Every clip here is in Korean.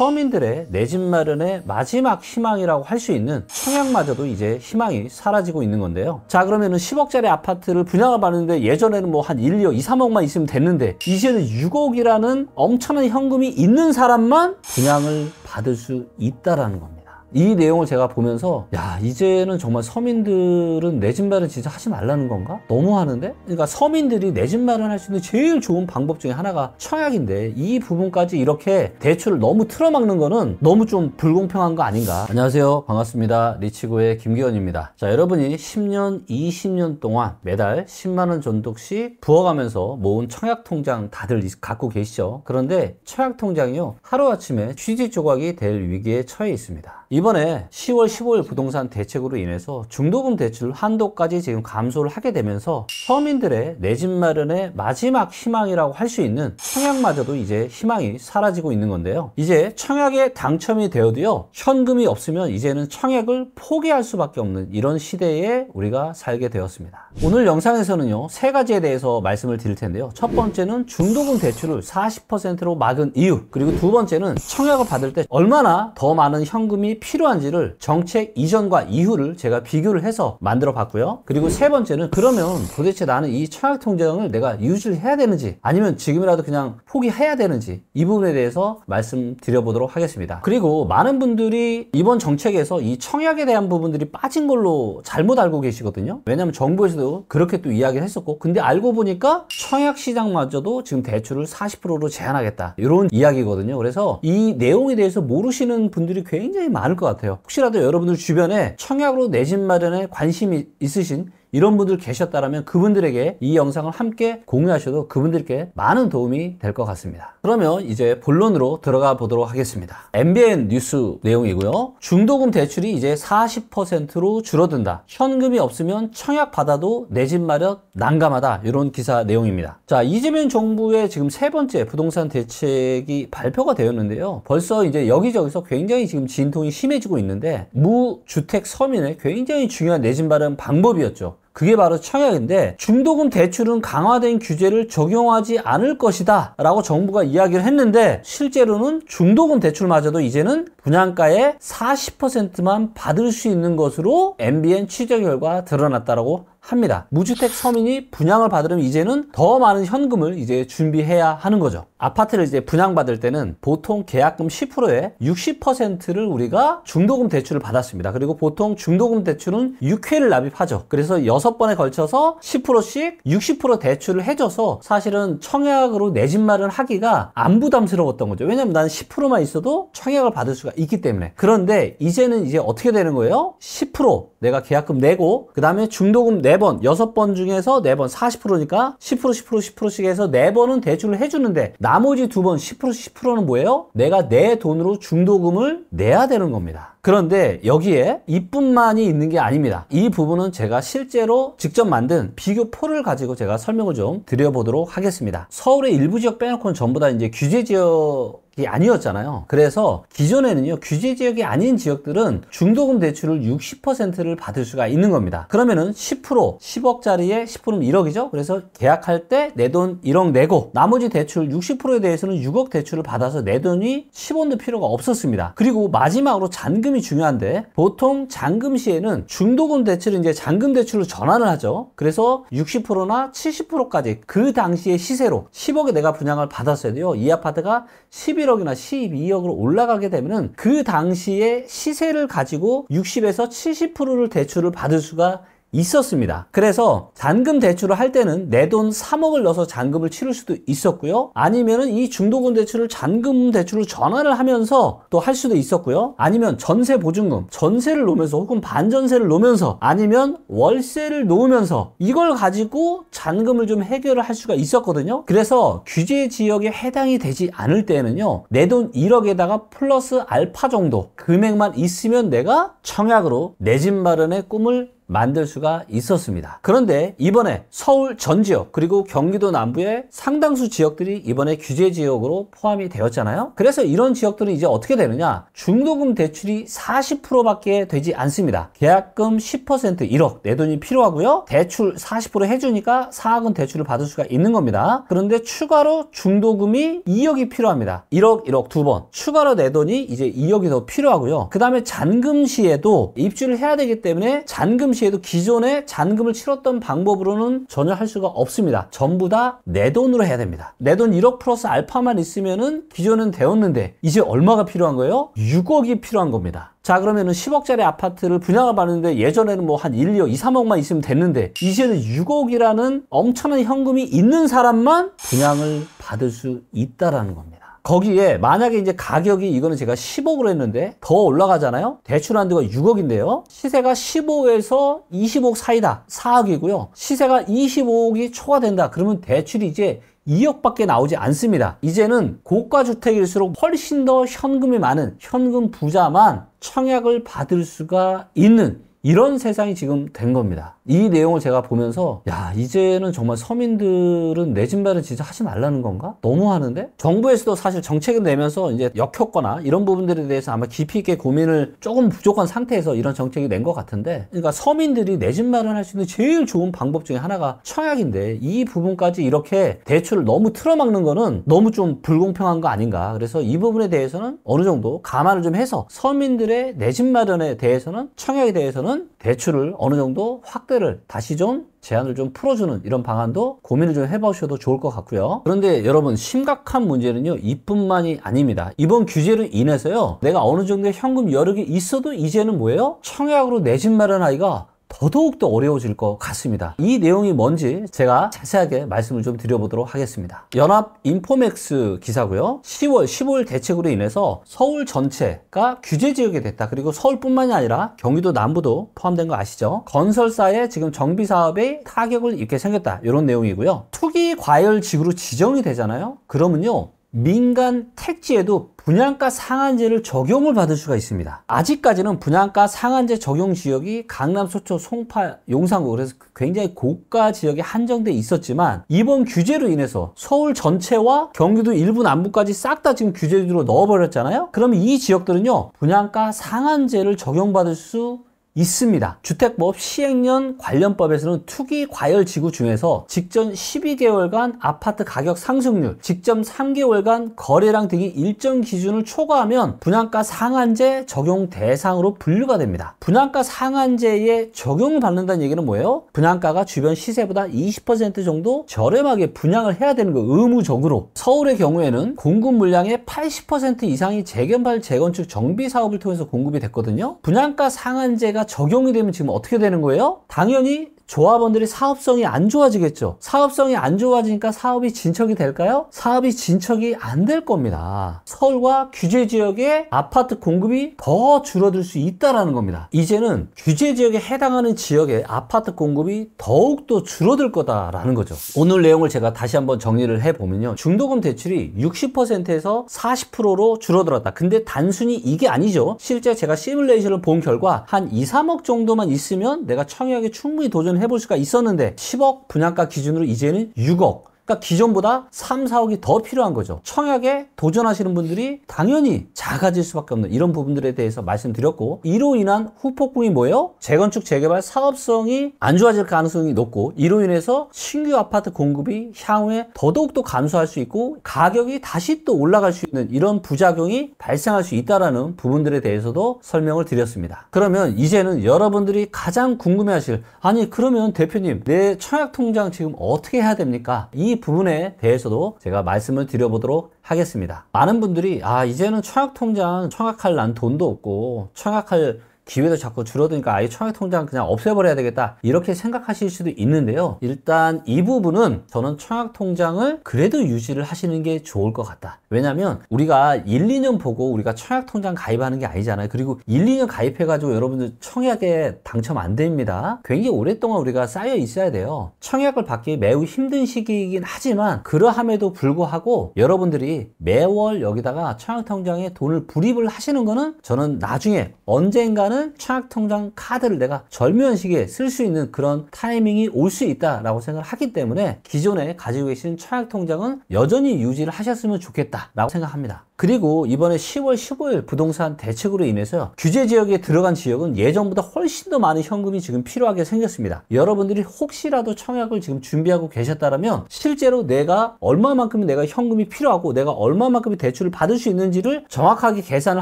서민들의 내 집 마련의 마지막 희망이라고 할 수 있는 청약마저도 이제 희망이 사라지고 있는 건데요. 자, 그러면은 10억짜리 아파트를 분양을 받는데 예전에는 뭐 한 1, 2억, 2, 3억만 있으면 됐는데 이제는 6억이라는 엄청난 현금이 있는 사람만 분양을 받을 수 있다라는 겁니다. 이 내용을 제가 보면서 야, 이제는 정말 서민들은 내 집 마련 진짜 하지 말라는 건가? 너무 하는데? 그러니까 서민들이 내 집 마련할 수 있는 제일 좋은 방법 중에 하나가 청약인데 이 부분까지 이렇게 대출을 너무 틀어막는 거는 너무 좀 불공평한 거 아닌가? 안녕하세요, 반갑습니다. 리치고의 김기현입니다. 자, 여러분이 10년, 20년 동안 매달 10만원 정도씩 부어가면서 모은 청약 통장 다들 갖고 계시죠? 그런데 청약 통장이요, 하루아침에 휴지 조각이 될 위기에 처해 있습니다. 이번에 10월 15일 부동산 대책으로 인해서 중도금 대출 한도까지 지금 감소를 하게 되면서 서민들의 내 집 마련의 마지막 희망이라고 할 수 있는 청약마저도 이제 희망이 사라지고 있는 건데요. 이제 청약에 당첨이 되어도요, 현금이 없으면 이제는 청약을 포기할 수밖에 없는 이런 시대에 우리가 살게 되었습니다. 오늘 영상에서는요, 세 가지에 대해서 말씀을 드릴 텐데요. 첫 번째는 중도금 대출을 40%로 막은 이유, 그리고 두 번째는 청약을 받을 때 얼마나 더 많은 현금이 필요한지를 정책 이전과 이후를 제가 비교를 해서 만들어 봤고요. 그리고 세 번째는 그러면 도대체 나는 이 청약 통장을 내가 유지를 해야 되는지 아니면 지금이라도 그냥 포기해야 되는지 이 부분에 대해서 말씀드려 보도록 하겠습니다. 그리고 많은 분들이 이번 정책에서 이 청약에 대한 부분들이 빠진 걸로 잘못 알고 계시거든요. 왜냐하면 정부에서도 그렇게 또 이야기를 했었고, 근데 알고 보니까 청약 시장마저도 지금 대출을 40%로 제한하겠다, 이런 이야기거든요. 그래서 이 내용에 대해서 모르시는 분들이 굉장히 많을 것 같아요. 혹시라도 여러분들 주변에 청약으로 내 집 마련에 관심이 있으신 이런 분들 계셨다면 그분들에게 이 영상을 함께 공유하셔도 그분들께 많은 도움이 될 것 같습니다. 그러면 이제 본론으로 들어가 보도록 하겠습니다. MBN 뉴스 내용이고요. 중도금 대출이 이제 40%로 줄어든다. 현금이 없으면 청약 받아도 내 집 마련 난감하다. 이런 기사 내용입니다. 자, 이재명 정부의 지금 세 번째 부동산 대책이 발표가 되었는데요. 벌써 이제 여기저기서 굉장히 지금 진통이 심해지고 있는데, 무주택 서민의 굉장히 중요한 내 집 마련 방법이었죠. 그게 바로 청약인데, 중도금 대출은 강화된 규제를 적용하지 않을 것이다 라고 정부가 이야기를 했는데, 실제로는 중도금 대출마저도 이제는 분양가의 40%만 받을 수 있는 것으로 MBN 취재 결과 드러났다라고 합니다. 무주택 서민이 분양을 받으려면 이제는 더 많은 현금을 이제 준비해야 하는 거죠. 아파트를 이제 분양받을 때는 보통 계약금 10%에 60%를 우리가 중도금 대출을 받았습니다. 그리고 보통 중도금 대출은 6회를 납입하죠. 그래서 6번에 걸쳐서 10%씩 60% 대출을 해줘서 사실은 청약으로 내 집 마련 하기가 안 부담스러웠던 거죠. 왜냐면 나는 10%만 있어도 청약을 받을 수가 있기 때문에. 그런데 이제는 이제 어떻게 되는 거예요? 10% 내가 계약금 내고, 그 다음에 중도금 4번, 6번 중에서 4번 40%니까 10%, 10%, 10%씩 해서 4번은 대출을 해주는데, 나머지 2번 10%, 10%는 뭐예요? 내가 내 돈으로 중도금을 내야 되는 겁니다. 그런데 여기에 이뿐만이 있는 게 아닙니다. 이 부분은 제가 실제로 직접 만든 비교표를 가지고 제가 설명을 좀 드려보도록 하겠습니다. 서울의 일부 지역 빼놓고는 전부 다 이제 규제 지역이 아니었잖아요. 그래서 기존에는요, 규제 지역이 아닌 지역들은 중도금 대출을 60%를 받을 수가 있는 겁니다. 그러면은 10%, 10억짜리에 10%는 1억이죠. 그래서 계약할 때 내 돈 1억 내고 나머지 대출 60%에 대해서는 6억 대출을 받아서 내 돈이 10원도 필요가 없었습니다. 그리고 마지막으로 잔금이 중요한데, 보통 잔금 시에는 중도금 대출을 이제 잔금 대출로 전환을 하죠. 그래서 60%나 70%까지 그 당시의 시세로 10억에 내가 분양을 받았어야 돼요. 이 아파트가 11억이나 12억으로 올라가게 되면은 그 당시의 시세를 가지고 60에서 70%를 대출을 받을 수가 있었습니다. 그래서 잔금 대출을 할 때는 내 돈 3억을 넣어서 잔금을 치를 수도 있었고요. 아니면은 이 중도금 대출을 잔금 대출로 전환을 하면서 또 할 수도 있었고요. 아니면 전세 보증금, 전세를 놓으면서 혹은 반전세를 놓으면서 아니면 월세를 놓으면서 이걸 가지고 잔금을 좀 해결을 할 수가 있었거든요. 그래서 규제 지역에 해당이 되지 않을 때는요, 내 돈 1억에다가 플러스 알파 정도 금액만 있으면 내가 청약으로 내 집 마련의 꿈을 만들 수가 있었습니다. 그런데 이번에 서울 전 지역 그리고 경기도 남부의 상당수 지역들이 이번에 규제 지역으로 포함이 되었잖아요. 그래서 이런 지역들은 이제 어떻게 되느냐, 중도금 대출이 40%밖에 되지 않습니다. 계약금 10% 1억 내 돈이 필요하고요, 대출 40% 해주니까 4억은 대출을 받을 수가 있는 겁니다. 그런데 추가로 중도금이 2억이 필요합니다. 1억 1억 두 번 추가로 내 돈이 이제 2억이 더 필요하고요. 그 다음에 잔금 시에도 입주를 해야 되기 때문에 잔금 시에도 기존에 잔금을 치렀던 방법으로는 전혀 할 수가 없습니다. 전부 다 내 돈으로 해야 됩니다. 내 돈 1억 플러스 알파만 있으면은 기존은 되었는데 이제 얼마가 필요한 거예요? 6억이 필요한 겁니다. 자, 그러면은 10억짜리 아파트를 분양을 받는데 예전에는 뭐 한 1, 2억, 2, 3억만 있으면 됐는데 이제는 6억이라는 엄청난 현금이 있는 사람만 분양을 받을 수 있다라는 겁니다. 거기에 만약에 이제 가격이, 이거는 제가 10억으로 했는데 더 올라가잖아요. 대출 한도가 6억인데요. 시세가 15에서 20억 사이다. 4억이고요. 시세가 25억이 초과된다. 그러면 대출이 이제 2억밖에 나오지 않습니다. 이제는 고가 주택일수록 훨씬 더 현금이 많은 현금 부자만 청약을 받을 수가 있는 이런 세상이 지금 된 겁니다. 이 내용을 제가 보면서 야, 이제는 정말 서민들은 내 집 마련 진짜 하지 말라는 건가? 너무 하는데? 정부에서도 사실 정책을 내면서 이제 역효과나 이런 부분들에 대해서 아마 깊이 있게 고민을 조금 부족한 상태에서 이런 정책이 낸 것 같은데, 그러니까 서민들이 내 집 마련할 수 있는 제일 좋은 방법 중에 하나가 청약인데 이 부분까지 이렇게 대출을 너무 틀어막는 거는 너무 좀 불공평한 거 아닌가. 그래서 이 부분에 대해서는 어느 정도 감안을 좀 해서 서민들의 내 집 마련에 대해서는, 청약에 대해서는 대출을 어느 정도 확대를 다시 좀 제한을 좀 풀어주는 이런 방안도 고민을 좀 해보셔도 좋을 것 같고요. 그런데 여러분, 심각한 문제는요, 이뿐만이 아닙니다. 이번 규제로 인해서요, 내가 어느 정도의 현금 여력이 있어도 이제는 뭐예요? 청약으로 내 집 마련하기가 더더욱더 어려워질 것 같습니다. 이 내용이 뭔지 제가 자세하게 말씀을 좀 드려보도록 하겠습니다. 연합 인포맥스 기사고요. 10월 15일 대책으로 인해서 서울 전체가 규제 지역이 됐다. 그리고 서울뿐만이 아니라 경기도 남부도 포함된 거 아시죠? 건설사의 지금 정비 사업에 타격을 입게 생겼다. 이런 내용이고요. 투기 과열 지구로 지정이 되잖아요. 그러면요, 민간 택지에도 분양가 상한제를 적용을 받을 수가 있습니다. 아직까지는 분양가 상한제 적용 지역이 강남, 서초, 송파, 용산구, 그래서 굉장히 고가 지역에 한정돼 있었지만 이번 규제로 인해서 서울 전체와 경기도 일부 남부까지 싹 다 지금 규제로 넣어버렸잖아요. 그러면 이 지역들은요, 분양가 상한제를 적용받을 수 있습니다. 주택법 시행령 관련법에서는 투기 과열 지구 중에서 직전 12개월간 아파트 가격 상승률, 직전 3개월간 거래량 등이 일정 기준을 초과하면 분양가 상한제 적용 대상으로 분류가 됩니다. 분양가 상한제에 적용을 받는다는 얘기는 뭐예요? 분양가가 주변 시세보다 20% 정도 저렴하게 분양을 해야 되는 거, 의무적으로. 서울의 경우에는 공급 물량의 80% 이상이 재개발, 재건축, 정비 사업을 통해서 공급이 됐거든요. 분양가 상한제가 적용이 되면 지금 어떻게 되는 거예요? 당연히 조합원들이 사업성이 안 좋아지겠죠. 사업성이 안 좋아지니까 사업이 진척이 될까요? 사업이 진척이 안 될 겁니다. 서울과 규제 지역의 아파트 공급이 더 줄어들 수 있다는 겁니다. 이제는 규제 지역에 해당하는 지역의 아파트 공급이 더욱더 줄어들 거다라는 거죠. 오늘 내용을 제가 다시 한번 정리를 해보면요, 중도금 대출이 60%에서 40%로 줄어들었다. 근데 단순히 이게 아니죠. 실제 제가 시뮬레이션을 본 결과 한 2, 3억 정도만 있으면 내가 청약에 충분히 도전을 해볼 수가 있었는데 10억 분양가 기준으로 이제는 6억. 그러니까 기존보다 3, 4억이 더 필요한 거죠. 청약에 도전하시는 분들이 당연히 작아질 수밖에 없는 이런 부분들에 대해서 말씀드렸고, 이로 인한 후폭풍이 뭐예요? 재건축, 재개발 사업성이 안 좋아질 가능성이 높고, 이로 인해서 신규 아파트 공급이 향후에 더더욱더 감소할 수 있고 가격이 다시 또 올라갈 수 있는 이런 부작용이 발생할 수 있다는 부분들에 대해서도 설명을 드렸습니다. 그러면 이제는 여러분들이 가장 궁금해하실, 아니 그러면 대표님, 내 청약 통장 지금 어떻게 해야 됩니까? 이 부분에 대해서도 제가 말씀을 드려보도록 하겠습니다. 많은 분들이 이제는 청약통장 청약할 난 돈도 없고 청약할 기회도 자꾸 줄어드니까 아예 청약통장 그냥 없애버려야 되겠다, 이렇게 생각하실 수도 있는데요. 일단 이 부분은 저는 청약통장을 그래도 유지를 하시는 게 좋을 것 같다. 왜냐면 우리가 1, 2년 보고 우리가 청약통장 가입하는 게 아니잖아요. 그리고 1, 2년 가입해가지고 여러분들 청약에 당첨 안 됩니다. 굉장히 오랫동안 우리가 쌓여 있어야 돼요. 청약을 받기 매우 힘든 시기이긴 하지만 그러함에도 불구하고 여러분들이 매월 여기다가 청약통장에 돈을 불입을 하시는 거는 저는 나중에 언젠가는 그러면은 청약통장 카드를 내가 절묘한 시기에 쓸 수 있는 그런 타이밍이 올 수 있다라고 생각을 하기 때문에 기존에 가지고 계신 청약통장은 여전히 유지를 하셨으면 좋겠다라고 생각합니다. 그리고 이번에 10월 15일 부동산 대책으로 인해서 규제 지역에 들어간 지역은 예전보다 훨씬 더 많은 현금이 지금 필요하게 생겼습니다. 여러분들이 혹시라도 청약을 지금 준비하고 계셨다면 실제로 내가 얼마만큼 내가 현금이 필요하고 내가 얼마만큼의 대출을 받을 수 있는지를 정확하게 계산을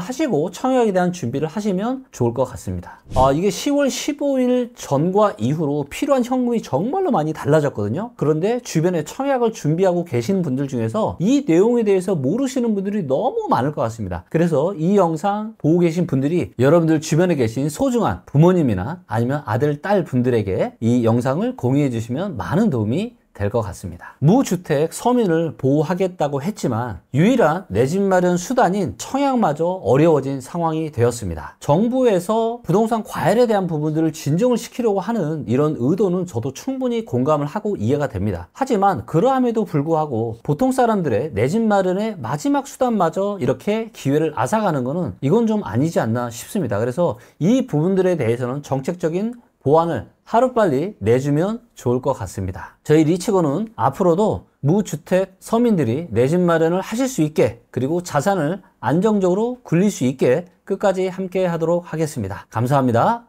하시고 청약에 대한 준비를 하시면 좋을 것 같습니다. 이게 10월 15일 전과 이후로 필요한 현금이 정말로 많이 달라졌거든요. 그런데 주변에 청약을 준비하고 계신 분들 중에서 이 내용에 대해서 모르시는 분들이 너무 많을 것 같습니다. 그래서 이 영상 보고 계신 분들이 여러분들 주변에 계신 소중한 부모님이나 아니면 아들, 딸 분들에게 이 영상을 공유해 주시면 많은 도움이 될 것 같습니다. 무주택 서민을 보호하겠다고 했지만 유일한 내 집 마련 수단인 청약마저 어려워진 상황이 되었습니다. 정부에서 부동산 과열에 대한 부분들을 진정을 시키려고 하는 이런 의도는 저도 충분히 공감을 하고 이해가 됩니다. 하지만 그러함에도 불구하고 보통 사람들의 내 집 마련의 마지막 수단마저 이렇게 기회를 앗아가는 것은 이건 좀 아니지 않나 싶습니다. 그래서 이 부분들에 대해서는 정책적인 보완을 하루빨리 내주면 좋을 것 같습니다. 저희 리치고는 앞으로도 무주택 서민들이 내 집 마련을 하실 수 있게 그리고 자산을 안정적으로 굴릴 수 있게 끝까지 함께 하도록 하겠습니다. 감사합니다.